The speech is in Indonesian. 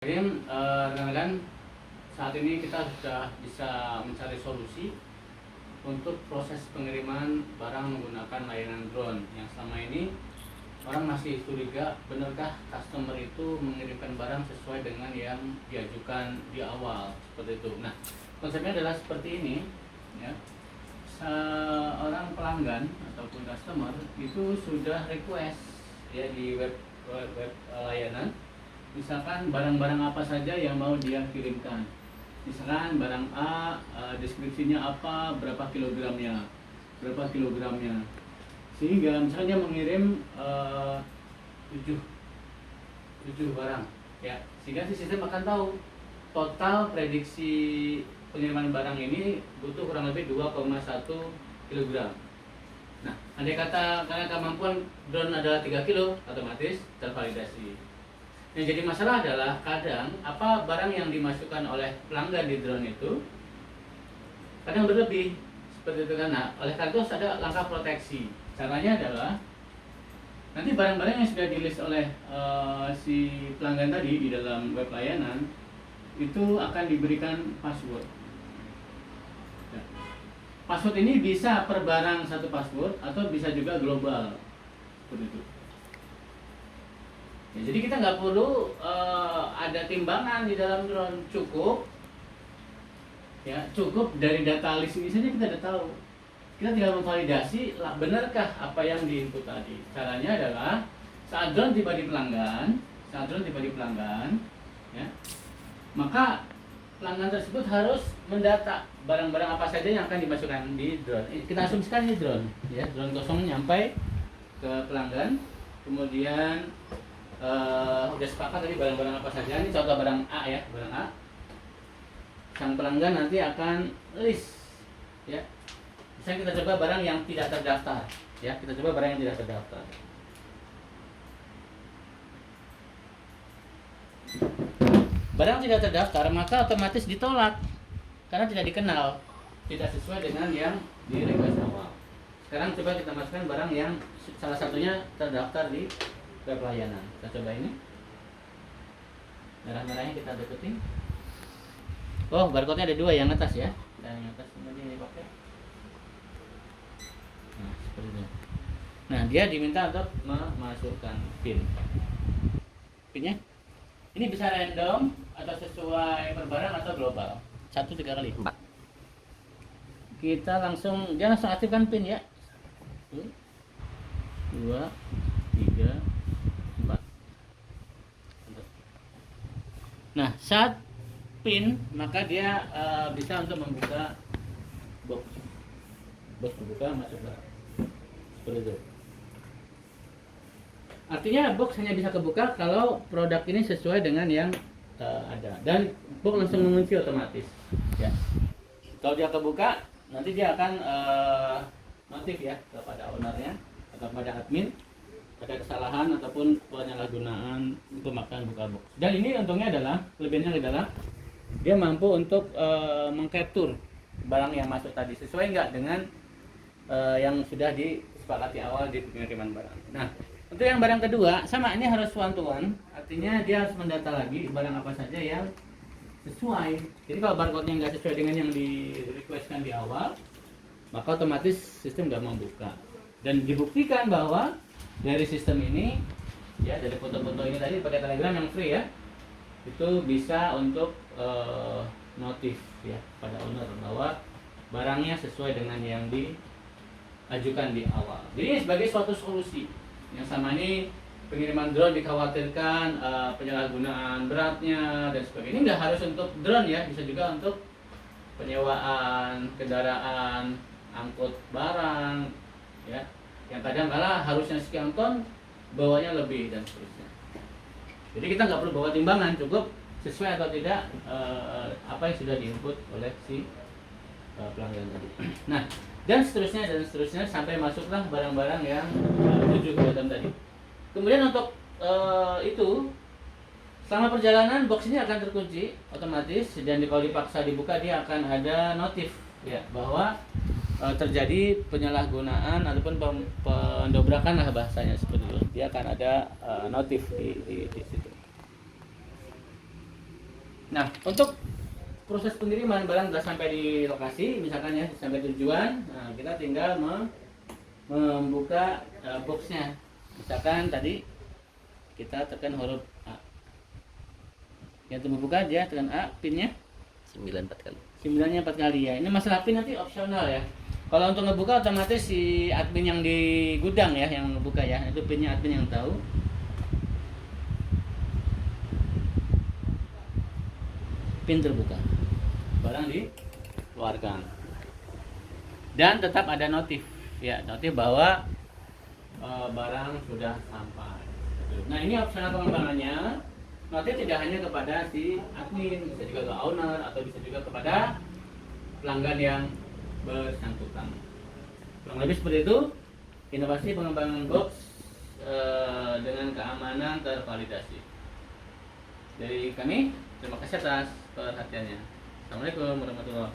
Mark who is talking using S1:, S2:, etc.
S1: Kemudian rekan-rekan, saat ini kita sudah bisa mencari solusi untuk proses pengiriman barang menggunakan layanan drone yang selama ini orang masih curiga, benarkah customer itu mengirimkan barang sesuai dengan yang diajukan di awal, seperti itu. Nah, konsepnya adalah seperti ini, ya. Seorang pelanggan ataupun customer itu sudah request ya di web layanan, misalkan barang-barang apa saja yang mau dia kirimkan. Misalkan barang A, deskripsinya apa, berapa kilogramnya, sehingga misalnya dia mengirim 7 barang, ya, sehingga si sistem akan tahu total prediksi pengiriman barang ini butuh kurang lebih 2,1 kilogram. Nah, andai kata karena kemampuan drone adalah 3 kilo, otomatis tervalidasi. Yang jadi masalah adalah kadang apa barang yang dimasukkan oleh pelanggan di drone itu kadang berlebih, seperti itu kan. Nah, oleh karena itu ada langkah proteksi. Caranya adalah nanti barang-barang yang sudah di list oleh si pelanggan tadi di dalam web layanan itu akan diberikan password. Ya. Password ini bisa per barang satu password atau bisa juga global, seperti itu. Ya, jadi kita nggak perlu ada timbangan di dalam drone, cukup dari data list ini saja kita sudah tahu. Kita tinggal memvalidasi benarkah apa yang diinput tadi. Caranya adalah saat drone tiba di pelanggan, ya, maka pelanggan tersebut harus mendata barang-barang apa saja yang akan dimasukkan di drone. Kita asumsikan ini drone, ya, drone kosong nyampe ke pelanggan, kemudian udah sepakat tadi barang-barang apa saja. Ini contoh barang A, ya, barang A. Sang pelanggan nanti akan list, ya. Misalnya kita coba barang yang tidak terdaftar, ya, Barang tidak terdaftar maka otomatis ditolak karena tidak dikenal, tidak sesuai dengan yang di request awal. Sekarang coba kita masukkan barang yang salah satunya terdaftar di web layanan. Kita coba ini. Merah-merahnya kita deketin. Oh, barcode-nya ada 2, yang atas, ya. Dan yang atas kemudian dipakai. Nah, seperti itu. Nah, dia diminta untuk memasukkan PIN. PIN-nya ini bisa random atau sesuai per barang atau global. 1 3 kali. Kita langsung, dia langsung aktifkan PIN, ya. 1 2 3 4. Nah, saat PIN maka dia bisa untuk membuka box dibuka, masuk barang, seperti itu. Artinya box hanya bisa kebuka kalau produk ini sesuai dengan yang ada, dan box langsung mengunci otomatis, ya. Kalau dia kebuka, nanti dia akan notif, ya, kepada ownernya atau kepada admin ada kesalahan ataupun penyalahgunaan pemakaian buka box. Dan ini untungnya adalah, kelebihannya adalah dia mampu untuk mengcapture barang yang masuk tadi sesuai nggak dengan yang sudah disepakati awal di pengiriman barang. Nah, untuk yang barang kedua sama, ini harus one to one, artinya dia harus mendata lagi barang apa saja yang sesuai. Jadi kalau barcode-nya nggak sesuai dengan yang di requestkan di awal, maka otomatis sistem nggak membuka. Dan dibuktikan bahwa dari sistem ini, ya, dari foto-foto ini tadi pakai Telegram yang free, ya, itu bisa untuk notif, ya, pada owner bahwa barangnya sesuai dengan yang diajukan di awal. Jadi sebagai suatu solusi yang sama ini, pengiriman drone dikhawatirkan penyalahgunaan beratnya dan sebagainya. Ini nggak harus untuk drone, ya, bisa juga untuk penyewaan kendaraan, angkut barang, ya, yang kadang kala harusnya sekian ton, bawanya lebih dan seterusnya. Jadi kita nggak perlu bawa timbangan, cukup sesuai atau tidak apa yang sudah diinput oleh si pelanggan tadi. Nah, dan seterusnya sampai masuklah barang-barang yang 7 kilogram tadi. Kemudian untuk itu, selama perjalanan box ini akan terkunci otomatis, dan kalau dipaksa dibuka dia akan ada notif, ya, bahwa terjadi penyalahgunaan ataupun pendobrakan lah bahasanya, seperti itu. Dia akan ada notif di situ. Nah, untuk proses pengiriman barang sudah sampai di lokasi, misalkan ya sampai tujuan, nah, kita tinggal membuka boxnya. Misalkan tadi kita tekan huruf A. Kita membuka dia tekan A, pinnya
S2: 9 4 kali.
S1: 9-nya 4 kali ya. Ini masalah pin nanti opsional ya. Kalau untuk ngebuka otomatis si admin yang di gudang ya yang ngebuka ya. Itu pinnya admin yang tahu. Pin terbuka. Barang dikeluarkan. Dan tetap ada notif ya, notif bahwa barang sudah sampai. Nah, ini opsional pengembangannya. Notif tidak hanya kepada si admin, bisa juga ke owner atau bisa juga kepada pelanggan yang bersangkutan. Kurang lebih seperti itu inovasi pengembangan box dengan keamanan tervalidasi. Dari kami, terima kasih atas perhatiannya. Assalamualaikum warahmatullahi wabarakatuh.